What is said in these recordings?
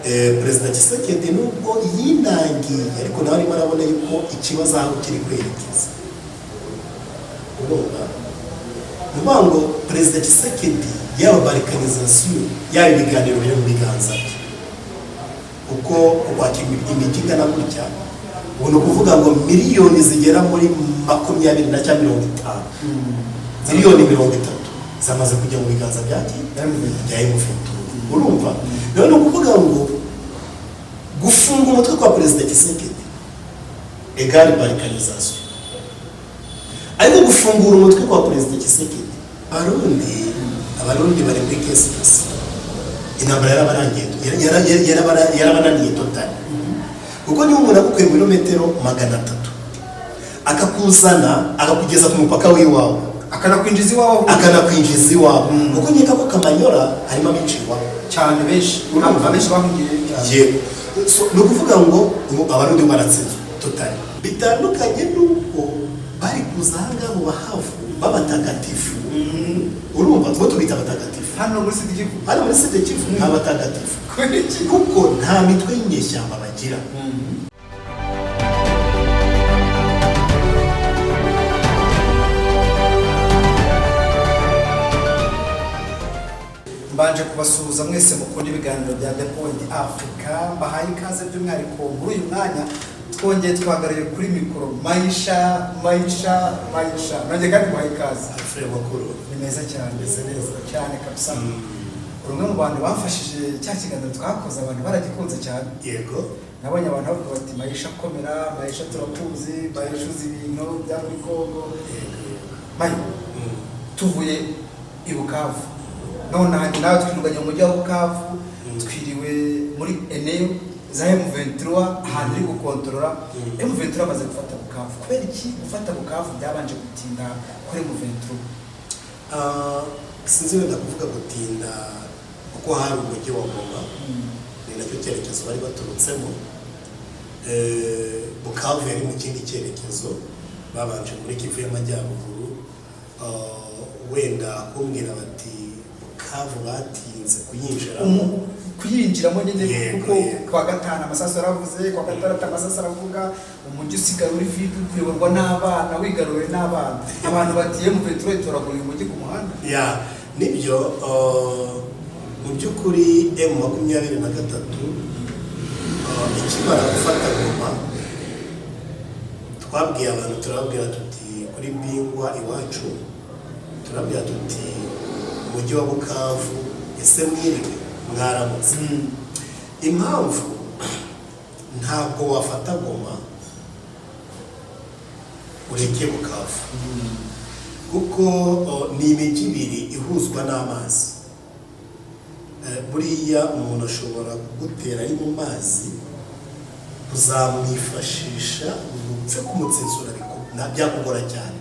Perezida Tshisekedi nubwo yinangiye ariko nawe arimo arabona yuko ikibazo aho kiri kwerekeza. Urumva ngo Perezida Tshisekedi yaba balkanization yaba ibiganiro biri mu biganza bye uko kwakira imijyi ingana gutya ubu kuvuga ngo miliyoni zigera muri 20 na 50 miliyoni 30 zamaze kujya mu biganza byagiye mufite. Urumva rero kuvuga ngo gufunga umutwe kwa Perezida Tshisekedi egari balkanization ariko gufungura umutwe kwa Perezida Tshisekedi abarundi bari muri kesi intambara yarabananiye totali kuko niba umuntu agukuye mu birometero 300 akakuzana akakugeza ku mupaka w'iwawe akanakwinjiza iwawe kuko nkeka ko Kamanyora harimo abicirwa cyane benshi bahungiye yego. So no kuvuga ngo abarundi baratsinze totali bitandukanye nuko bari kuzanga mu bahavu babatagatifu. Urumva ngo tubita abatagatifu hano muri Sud-Kivu abatagatifu kuko nta mitwe y'inyeshyamba bagira. Mbanje kubasuhuza mwese mukunda ibiganiro bya The Point Africa, bahaye ikaze by'umwihariko muri uyu mwanya twongeye twagariye kuri mikoro Maisha nanjye kandi bahaye ikaze. Frere makuru ni meza cyane, neza cyane kabisa. Urumwe mu bantu bafashije cya kiganiro twakoze abantu baragikunze cyane. Yego nabonye abantu bavuga bati Maisha komera, Maisha turakuzi, Maisha uzi ibintu bya muri Kongo. Mayi tuvuye i Bukavu none handi nawe twiruganye mu mujyi wa Bukavu twiriwe muri eneo za M23 ahantu iri gukontorora. M23 amaze gufata Bukavu. Kubera iki gufata Bukavu byabanje gutinda kuri M23? Sinzi wenda kuvuga gutinda kuko hari umujyi wa Goma ni nacyo cyerekezo bari baturutsemo. Bukavu yari mu kindi cyerekezo babanje muri Kivu y'Amajyaruguru. Wenda kumbwira bati Bukavu batinze kuyinjiramo nyine kuko kwa gatanu amasaso aravuze, kwa gatandatu amasaso aravuga, umujyi usigara uri vide uyoborwa n'abana, wigaruwe n'abana. Abantu batiye mu petrol turagura umujyi ku muhanda. Nibyo mu by'ukuri M23 ikimara gufata Goma twabwiye abantu turabwira tuti kuri Bingwa iwacu turabwira tuti umujyi wa Bukavu ese mwiriwe mwaramutse. Impamvu ntabwo wafata Goma ureke Bukavu kuko ni imijyi ibiri ihuzwa n'amazi. Buriya umuntu ashobora kugutera ari mu mazi kuzamwifashisha upfe kumutsensura byakugora cyane.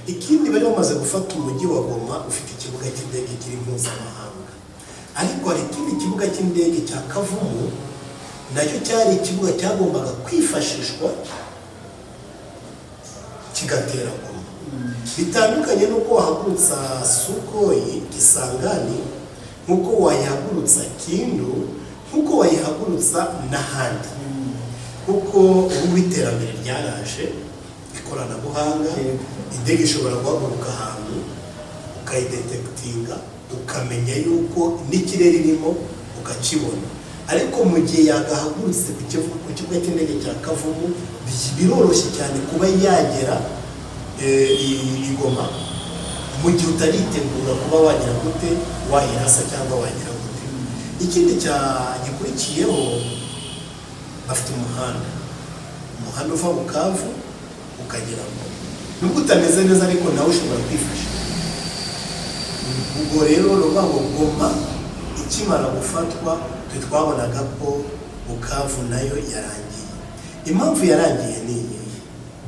Ikindi bari bamaze gufata umujyi wa Goma ufite ikibuga cy'indege kiri mpuzamahanga ariko hari ikindi kibuga cy'indege cya Kavumu nacyo cyari ikibuga cyagombaga kwifashishwa kigatera Goma. Bitandukanye n'uko wahagurutsa Sukhoi Kisangani, nk'uko wayihagurutsa Kindu, nk'uko wayihagurutsa n'ahandi kuko ubu iterambere ryaraje ikoranabuhanga. Indege ishobora guhaguruka ahantu ukayidetekitinga ukamenya yuko n'ikirere irimo ukakibona, ariko mu gihe yagahagurutse ku kibuga cy'indege cya Kavumu biroroshye cyane kuba yagera i Goma mu gihe utaritegura kuba wagira gute wahirasa cyangwa wagira gute. Ikindi gikurikiyeho bafite umuhanda uva Bukavu ukagera nubwo utameze neza ariko nawe ushobora kwifasha. Ubwo rero rubango Goma ikimara gufatwa twabonaga ko Bukavu nayo yarangiye. Impamvu yarangiye ni iyi: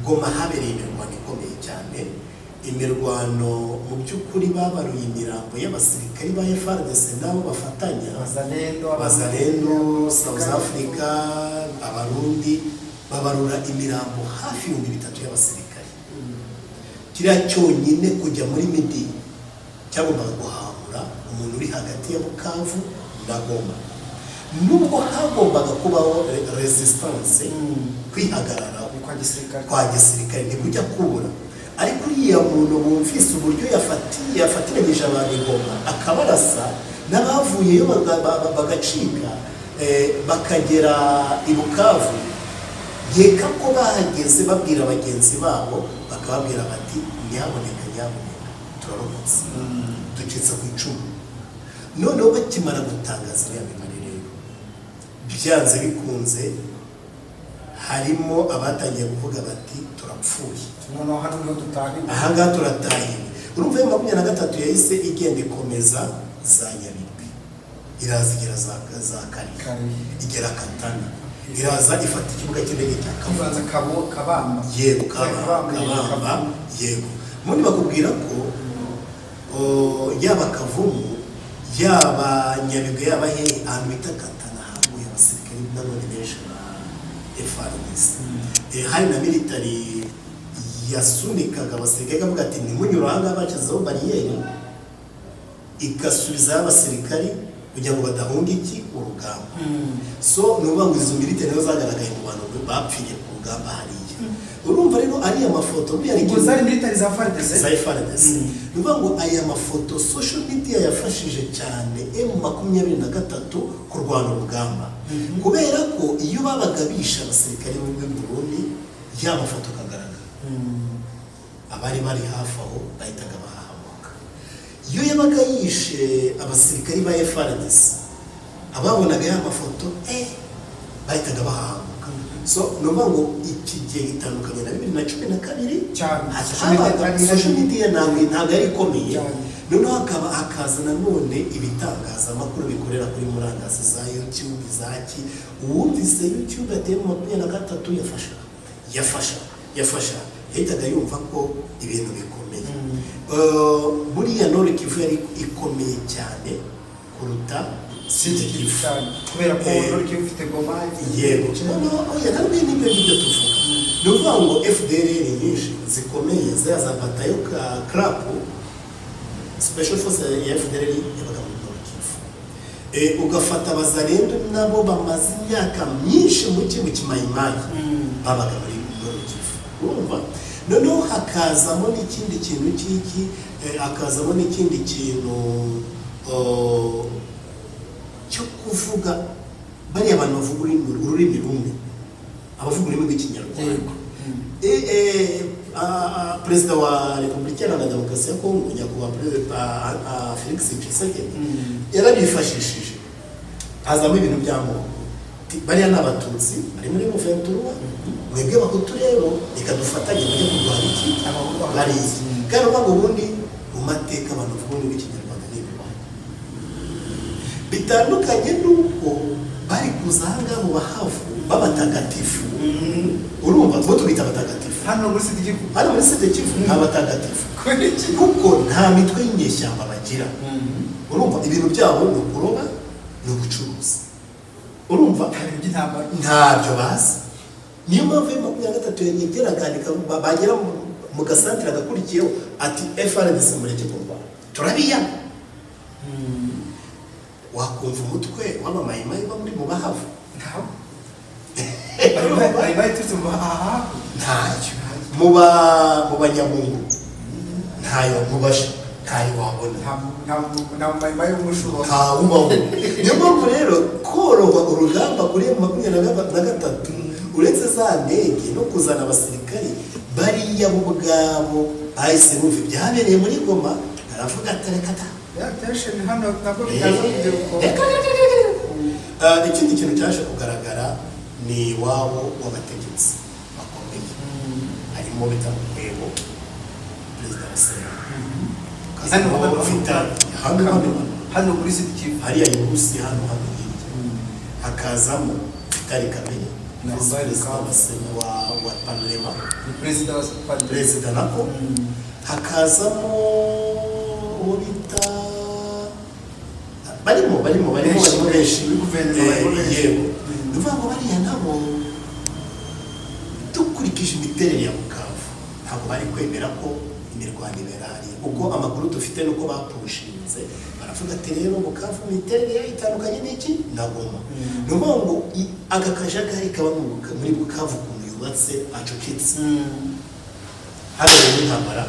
Goma habereye imirwano ikomeye cyane, imirwano mu by'ukuri babaruye imirambo y'abasirikari ba FARDC nabo bafatanya Bazalendo, South Africa, Abarundi babarura imirambo hafi 300 y'abasirikari. Kiriya cyonyine kujya muri midi cyagombaga guhamura umuntu uri hagati ya Bukavu na Goma. nubwo hagombaga kubaho resistance kwihagarara kwa gisirikare ntikujya kubura, ariko uriya muntu bumvise uburyo yafatiranyije abantu ingoma akabarasa, n'abavuyeyo bagacika bakagera i Bukavu, nkeka ko bahageze babwira bagenzi babo bakababwira bati nyaboneka turarokotse ducitse ku icumu. Noneho bakimara gutangaza iriya mibare rero byanze bikunze harimo abatangiye kuvuga bati turapfuye, ahangaha turatahiwe. Urumva ya 23 yahise igenda ikomeza za Nyabigwi, iraza igera za Kari, igera Katana, iraza ifata ikibuga cy'indege cya Kabamba, yego Kabamba, yego. Mundi bakubwira ko yaba Kavumu yaba Nyabigwi yaba ahantu bita Katana haguye abasirikare n'abandi benshi FARDC. Hari na military yasunikaga abasirikare kavuga ati ntimunyura ahangaha bacazeho bariyeri, igasubiza abasirikare kugira ngo badahunga urugamba. So nuvuga ngo izo military nazo zagaragaye mu bantu bapfiye ku rugamba hariya. Urumva rero ari amafoto zari military za FARDC. Nuvuga ngo aya mafoto social media yafashije cyane M23 kurwana urugamba, kubera ko iyo babaga bisha abasirikare mu Burundi ya mafoto kagaragara, abari bari hafi aho bahitaga bahahamuka. Iyo yabaga yishe abasirikare ba FARDC ababonaga ya mafoto bahitaga bahahamuka. So nuvuga ngo iki gihe gitandukanye na 2012 cyane social media ntabwo yari ikomeye. Noneho hakaza nanone ibitangazamakuru bikorera kuri murandasi za YouTube zaki, uwumvise YouTube ateye mu 23 yafasha yahitaga yumva ko ibintu bikomeye. Buriya Nord Kivu yari ikomeye cyane kuruta Sud Kivu, kubera ko Nord Kivu ifite Goma, yego kandi n'ibyo ngibyo tuvuga. Ni ukuvuga ngo FDLR nyinshi zikomeye za batayo CRAP, Special Force ya FDLR yabaga muri Nord Kivu. Ugafata abazalendo nabo bamaze imyaka myinshi mu kimayimayi babaga muri Nord Kivu. Urumva? Noneho hakazamo n'ikindi kintu hakazamo n'ikindi kintu cyo kuvuga bari abantu bavuga ururimi rumwe, abavuga ururimi rw'ikinyarwanda. Perezida wa Repubulika Iharanira Demokarasi ya Kongo nyakubahwa Felix Tshisekedi yarabifashishije, hazamo ibintu by'amoko. Bariya ni Abatutsi bari muri Muventura, mwebwe Abahutu rero reka dufatanye mujye kurwanya iki bariya. Kandi uvuga ngo ubundi mu mateka abantu bavuga ururimi rw'ikinyarwanda n'ibibaya bitandukanye n'uko bari kuza ahangaha mu bahavu b'abatagatifu. Urumva ngo tubita abatagatifu hano muri Sud Kivu abatagatifu kuko nta mitwe y'inyeshyamba bagira. Urumva ibintu byabo ni ukuroba, ni ugucuruza. Urumva ntabyo bazi. Niyo mpamvu ya 23 yegeraga bagera mu gasantere agakurikiyeho ati FARDC mureke kurwana turabiya. Wakumva umutwe w'abamayimayi ba muri mu bahavu ntacyo mu banyamungu ntayo mubasha ntayo wabona ntawubaho. Niyo mpamvu rero koroha urugamba kuri M23 uretse za ndege no kuzana abasirikari bariya bo ubwabo bahise bumva ibyabereye muri Goma, aravuga ati reka da ikindi kintu cyaje kugaragara ni iwabo w'abategetsi bakomeye, harimo Bitamurwego, perezida wa Sena, hano kuri Sud Kivu hariya Yurusi hano hirya, hakazamo Vitali Kamere wa Parlema, perezida nako, hakazamo ubita barimo benshi yego. Nuvuga ngo bariya nabo dukurikije imiterere ya Bukavu ntabwo bari kwemera ko imirwano ibera hariya kuko amakuru dufite nuko bapushinze baravuga ati rero Bukavu imiterere yayo itandukanye n'iki na Goma. Ni ukuvuga ngo aka kajagari kaba muri Bukavu ukuntu yubatse acucitse hano rero intambara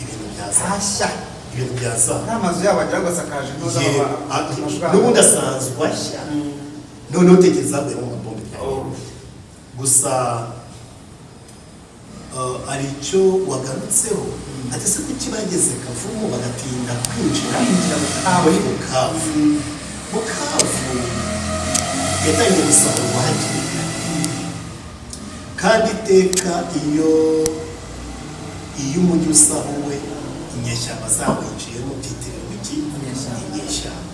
ibintu byaza ibintu byaza n'amazu yabo agira ngo asakaje n'ubundi asanzwe ashya none utekereza ngo mu mabombe gusa ari icyo wagarutseho ati se kuki bageze Kavumu bagatinda kwinjira muri Bukavu. Bukavu yatangiye gusahurwa hakiri kare kandi iteka iyo umujyi usahuwe inyeshyamba zawinjiyemo byitirirwa iki inyeshyamba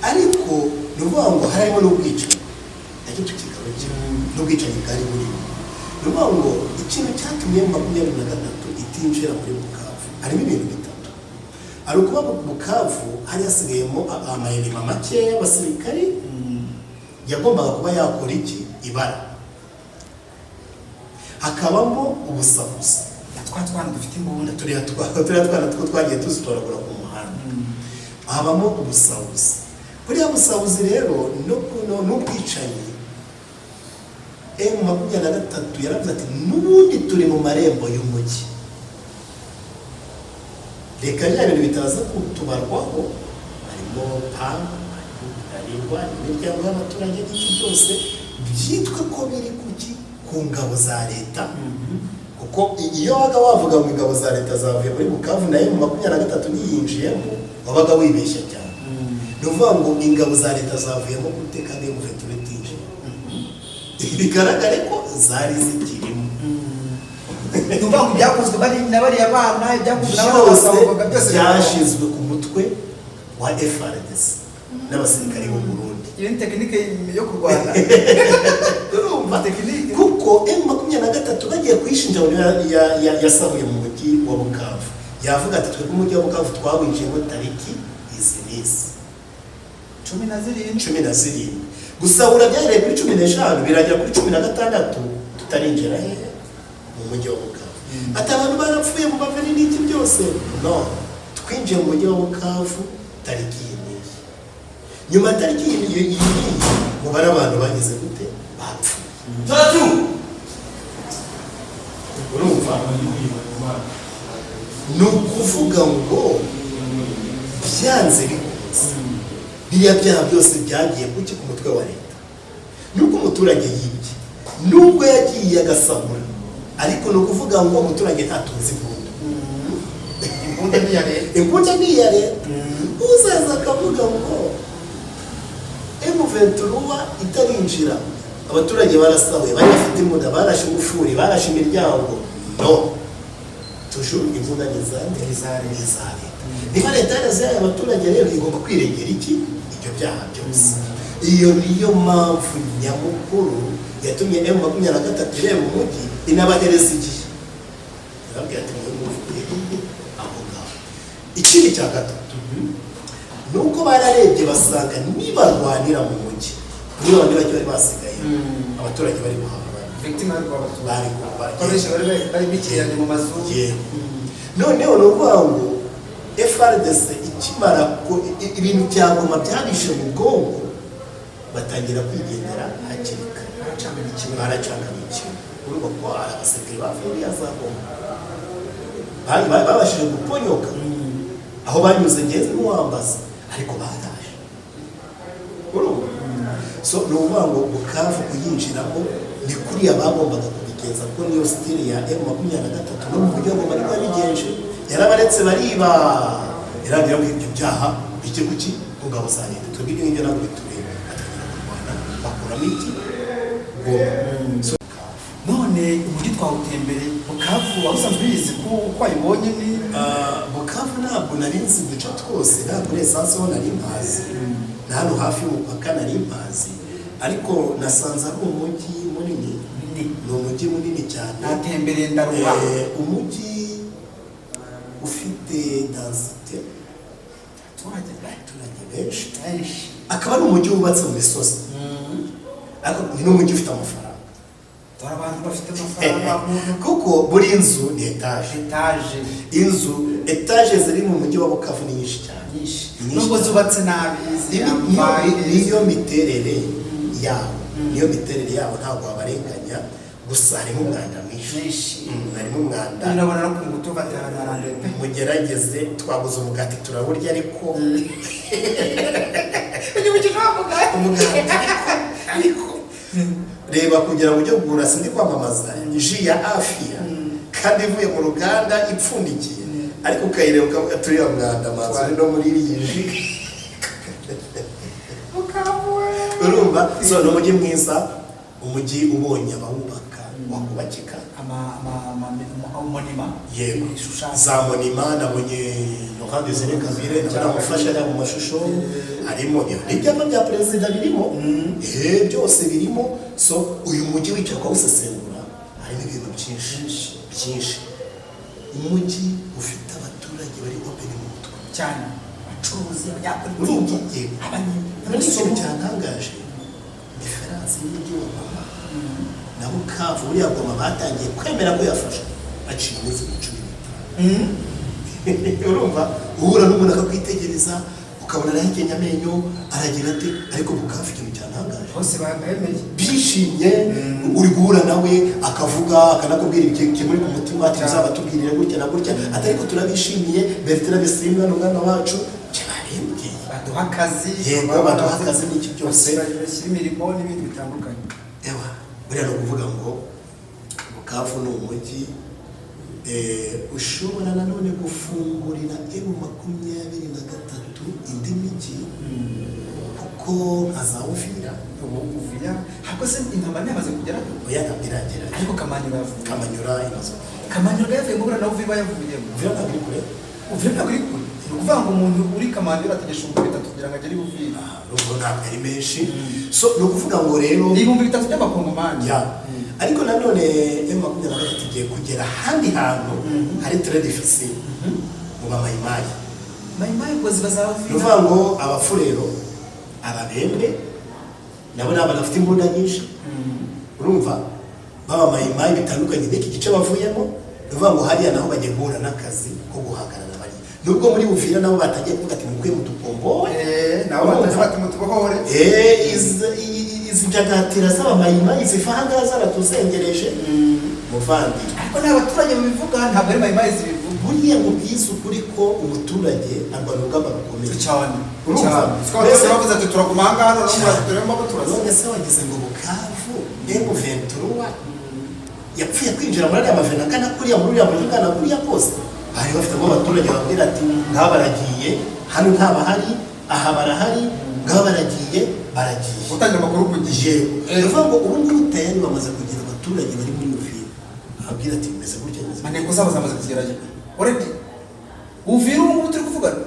ariko ni ukuvuga ngo harimo n'ubwicanyi nacyo tukigarukira n'ubwicanyi bwari burimo. Ni ukuvuga ngo ikintu cyatumye 23 itinjira muri Bukavu harimo ibintu bitatu. Ari ukuba Bukavu hari hasigayemo amayelema make y'abasirikari yagombaga kuba yakora iki ibara, hakabamo ubusabusa twana dufite imbunda turiya twana two twagiye tuzitoragura ku muhanda habamo ubusabuzi. Buriya busabuzi rero n'ubwicanyi M23 yaravuze ati n'ubundi turi mu marembo y'umujyi, reka bya bintu bitaza kutubarwaho harimo harimo imiryango y'abaturage n'iki byose byitwa ko biri ku ngabo za leta kuko iyo waga wavuga ngo ingabo za leta zavuye muri Bukavu nayo mu 23 niyinjiyemo wabaga wibeshya cyane. Ni ukuvuga ngo ingabo za leta zavuyemo guteka n'emu veturetinje bigaragare ko zari zikirimo. Ni ukuvuga ngo byakozwe bari abana byakozwe n'abasabaga byose byashizwe ku mutwe wa FARDC n'abasirikari bo Burundi. Iyo ni tekinike yo kurwana urumva tekinike kuko M23 bagiye kwishinja yasahuye mu mujyi wa Bukavu yavuga ati twebwe umujyi wa Bukavu twawinjiyemo tariki izi n'izi 17 gusahura byahereye kuri 15 biragera kuri 16 tutarinjira hehe mu mujyi wa Bukavu. Ati abantu barapfuye mu baveni n'iki byose no twinjiye mu mujyi wa Bukavu tariki y'imisi nyuma tariki y'imisi mubara abantu bageze gute bapfuye tatu urumva ni ukuvuga ngo byanze bikunze biriya byaha byose byagiye kuki ku mutwe wa leta nuko umuturage yibye nubwo yagiye agasahura ariko ni ukuvuga ngo umuturage ntatunze imbunda ni iya leta uzaza akavuga ngo M23 itarinjira abaturage barasahuye bari bafite imbunda barashe ingufuri barashe imiryango no toujours imbunda ni za leta. Niba leta yarazaye abaturage rero igomba kwirengera iki ibyo byaha byose. Iyo niyo mpamvu nyamukuru yatumye M23 ireba umujyi inabahereza igihe yarabwiye ati aho ngaho. Ikindi cya gatatu nuko bararebye basanga nibarwanira mu mujyi niba abandi bari basigaye abaturage bari guhangana bari bikiranye mu mazu noneho ni ukuvuga ngo FARDC ikimara ibintu bya Goma byabishe mu bwonko batangira kwigendera hakiri kare baracangamikiwe urumva ko abasirikare bavuye za Goma babashije guponyoka aho banyuze ngeze n'uwambaza ariko baraje urumva so ni ukuvuga ngo Bukavu kuyinjiramo ni kuriya bagombaga kubigenza ko niyo style ya M23 no mu buryo bwo bari babigenje yarabaretse bariba iragira ngo ibyo byaha bike kuki ngabo za leta twebwe ibyo ngibyo nabwo bitureba atangira kurwana bakuramo iki Goma. None umujyi twawutembere Bukavu wabusanzwe bizi ko ayibonye ni Bukavu ntabwo nari nzi duca twose ntabwo esanse ho nari mpazi na hano hafi y'umupaka nari mpazi ariko nasanze ari umujyi munini ni umujyi munini cyane natembereye ndaruba umujyi ufite densité abaturage benshi akaba ari umujyi wubatse mu misozi ariko ni n'umujyi ufite amafaranga dore abantu bafite amafaranga muntu kuko buri nzu ni etaje etaje ziri mu mujyi wa Bukavu ni nyinshi cyane nubwo zubatse nabi niyo miterere yabo ntabwo wabarenganya gusa harimo umwanda mwinshi harimo umwanda nabona no kungutu batararande mugerageze twaguze umugati turaburya ariko ariko reba kugira ngo ujye kugura sindi kwamamaza ji ya Afia kandi ivuye mu ruganda ipfundikiye ariko ukayireba ukavuga turiya mwanda amazi no muri iyi ji urumva so ni umujyi mwiza umujyi ubonye abawubaka wakubakika monima yego za monima nabonye Laurent Désiré Kabila n'abamufasha ari mu mashusho harimo n'ibyapa bya perezida birimo byose birimo so uyu mujyi wicaye ukawusesengura harimo ibintu byinshi umujyi ufite abaturage bari open mu mutwe cyane abacuruzi abanyapolitiki ikintu cyantangaje diferanse y'ibyo mama na Bukavu buriya Goma batangiye kwemera ko yafasha aciye iminsi icumi urumva uhura n'umuntu akakwitegereza ukabona arahekenya amenyo aragira ati ariko Bukavu ikintu cyantangaje bose bamemeye bishimye uri guhura nawe akavuga akanakubwira ikintu muri ku mutima ati uzabatubwirira gutya na gutya ati ariko turabishimiye Bertrand Bisimwa n'umwana wacu cyarembye baduha akazi n'iki byose bashyira imirimo n'ibindi bitandukanye ewa buriya ni ukuvuga ngo Bukavu ni umujyi ushobora nanone gufungurira M23 indi mijyi kuko nka Uvira ntabwo se intambara yamaze kugera oya ntabwo iragera ariko Kamanyura imaze yavuye ngo na Uvira yavuyemo Uvira ntabwo iri kure Uvira ntabwo iri kure ni ukuvuga ngo umuntu uri Kamanyura ategesha ibihumbi 3 kugira ngo agere Uvira nubwo ntabwo ari menshi so ni ukuvuga ngo rero ni ibihumbi 3 by'amakongomani ariko nanone M23 tugiye kugera ahandi hantu hari très difficile mu bamayimayi ubwo zibazavira ni ukuvuga ngo abafurero ababembe nabo ni abantu bafite imbunda nyinshi urumva b'abamayimayi bitandukanye n'iki gice bavuyemo ni ukuvuga ngo hariya naho bagiye guhura n'akazi ko guhagarara bari nubwo muri Uvira nabo batagiye kuvuga ati mukwiye mutukombowe nabo batagiye bati mutubohore izi byagatira z'abamayimayi ziva ahangaha zaratuzengereje muvandi ariko n'abaturage babivuga ntabwo ari mayimayi zibivuga buriya mu bwiza ukuri ko umuturage arwana urugamba rukomeye cyane twese bavuze ati turaguma ahangaha none se wagize ngo Bukavu M23 yapfuye kwinjira muri ariya mavena angana kuriya muri uriya mujyi ungana kuriya kose bari bafitemo abaturage babwira ati ngaha baragiye hano ntabahari aha barahari ngaha baragiye utangira amakuru ku gihe bivuga ngo ubu ngubu tayari bamaze kugira abaturage bari muri Uvira ababwira ati meze gutya maneko zabo zamaze kugerayo already Uvira ubu ngubu turi kuvugana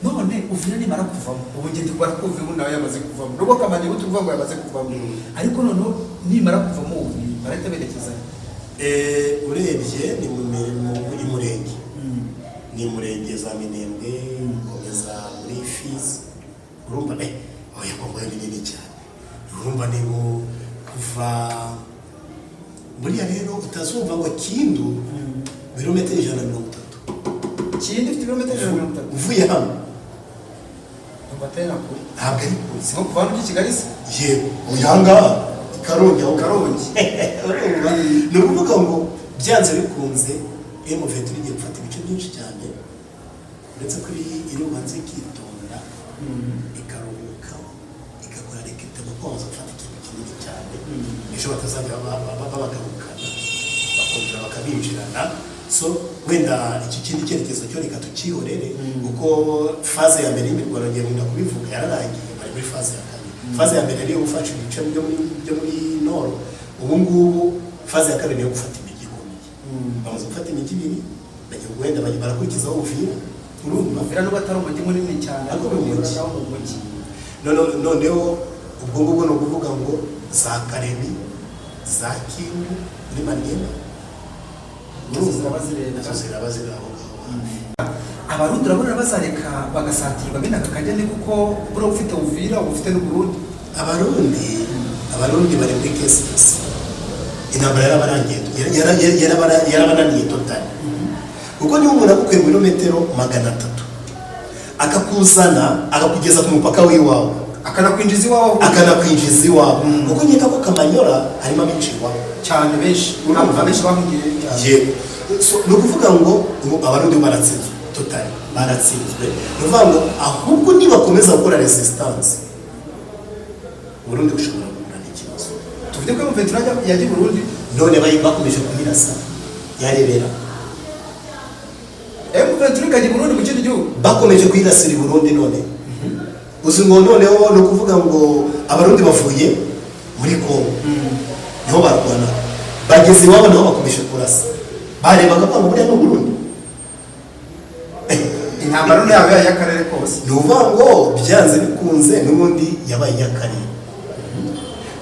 none Uvira nimara kuvamo ubu ngende kubara ko Uvira nawe yamaze kuvamo nubwo Kamanyi ubu tuvuga ngo yamaze kuvamo ariko noneho nimara kuvamo Uvira barahita berekeza urebye ni mu murenge ni murenge za Minembwe komeza muri Fizi urumva oya Kongo ni nini cyane urumva nibo kuva buriya rero utazumva ngo Kindu birometero 130 Kindu ifite ibirometero 130 uvuye hano umbatera kuri ntabwo ari kuri siko kuva muri Kigali se yego uyanga Karongi ni ukuvuga ngo byanze bikunze M23 igiye gufata ibice byinshi cyane uretse kuri irubanza ikitonda ikaruhuka igakora rekitego koza gufata ikintu kinini cyane ejo batazajya babagarukana bakongera bakabinjirana so wenda iki kindi cyerekezo cyo reka tukihorere kuko faze ya mbere y'imirwano ngiye mwenda kubivuga yararangiye bari muri faze ya kabiri faze ya mbere ariyo gufasha ibice byo muri nord ubu ngubu faze ya kabiri niyo gufata imijyi ikomeye bamaze gufata imijyi ibiri bagiye wenda barakurikizaho Uvira urumva Uvira nubwo atari umujyi munini cyane ariko ni umujyi noneho ubwo ngubwo ni ukuvuga ngo za Karemi za Kindu muri Maniema ziraba ziri aho abarundi urabona bazareka bagasatirwa bene aka kageni kuko buriya ufite Uvira uba ufite n'Uburundi abarundi bari muri kesisi intambara yarabananiye totali. Kuko niba umuntu agukuye mu birometero 300 akakuzana akakugeza ku mupaka w'iwawe akanakwinjiza iwawe kuko nkeka ko Kamanyola harimo abenshi iwawe cyane, benshi bahungiye. yego, ni ukuvuga ngo abarundi baratsinzwe totali, baratsinzwe. Ni ukuvuga ngo ahubwo nibakomeza gukora resistance Burundi bushobora guhura n'ikibazo. Tuvuge ko Ventura yagiye Burundi none bakomeje kuyirasa yarebera Ventura ikajya Burundi mu kindi gihugu, bakomeje kuyirasira i Burundi. None uzi ngo noneho ni ukuvuga ngo abarundi bavuye muri Kongo niho barwana, bageze iwabo naho bakomeje kurasa, barebaga ko buriya no Burundi intambara yabo y'akarere kose. ni ukuvuga ngo byanze bikunze n'ubundi yabaye iy'akarere,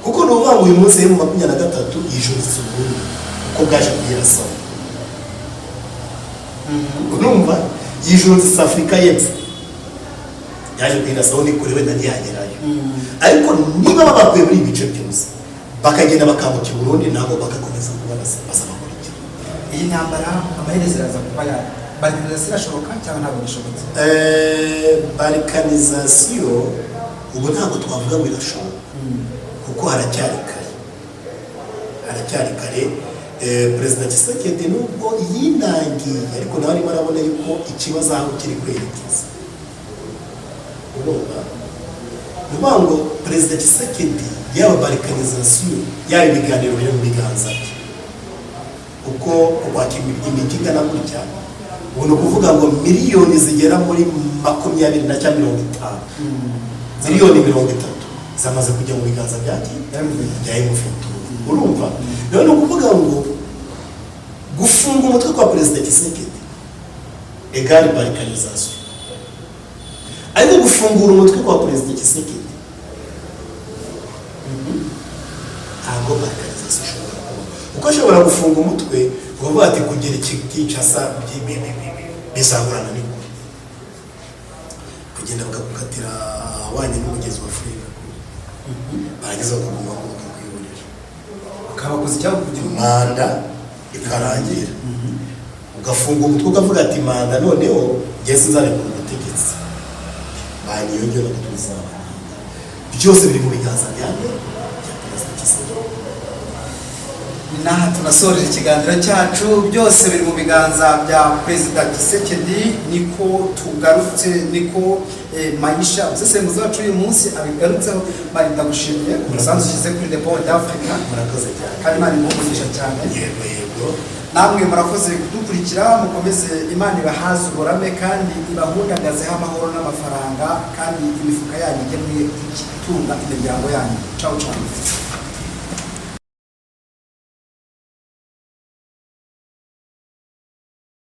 kuko ni ukuvuga ngo uyu munsi mu 23 yijuriza Burundi uko bwaje kuyirasa. urumva yijuriza Afurika y'Epfo yaje kuyirasaho nikore wenda ntiyagerayo. ariko niba babakuye muri ibi bice byose bakagenda bakambuka i Burundi nabo bagakomeza kubarasa bazabakurikira. Iyi ntambara amaherezo iraza kuba balkanizasiyo irashoboka cyangwa ntabwo bishobotse? Balkanizasiyo ubu ntabwo twavuga ngo irashoboka kuko haracyari kare. Perezida Tshisekedi nubwo yinangiye ariko nawe arimo arabona yuko ikibazo aho kiri kwerekeza. urumva ni ukuvuga ngo Perezida Tshisekedi yaba balkanizasiyo yaba ibiganiro biri mu biganza bye, uko kwaka imijyi ingana gutya ubu ni ukuvuga ngo miliyoni zigera muri 20 na 50 miliyoni 30 zamaze kujya mu biganza bya M23. urumva rero ni ukuvuga ngo gufunga umutwe kwa Perezida Tshisekedi egari balkanizasiyo, ariko gufungura umutwe kwa Perezida Tshisekedi ntabwo balkanizasiyo ishobora kuba, uko ashobora gufunga umutwe uvuga ati kugera Kinshasa bizahurana n'ukuri, kugenda bagakatira wanye n'umugezi wa Afurika barageza bakaguma bakakwiburira ukabakoze cyangwa kugira manda ikarangira ugafunga umutwe ukavuga ati manda noneho ngeze nzarekura ubutegetsi baniyongera bagatuza byose biri mu biganza byanjye bya Perezida Tshisekedi. Naha tunasoreje ikiganiro cyacu, byose biri mu biganza bya Perezida Tshisekedi. Niko tugarutse, niko Maisha usesenguzi wacu uyu munsi abigarutseho. Mari ndagushimiye ku musanzu ushyize kuri The Point Africa. Murakoze cyane kandi Imana imugisha cyane. Yego namwe murakoze kudukurikira, mukomeze Imana ibahaze uburame kandi ibahundagazeho amahoro n'amafaranga, kandi imifuka yanyu ijye muri itunga imiryango yanyu. Ciao ciao.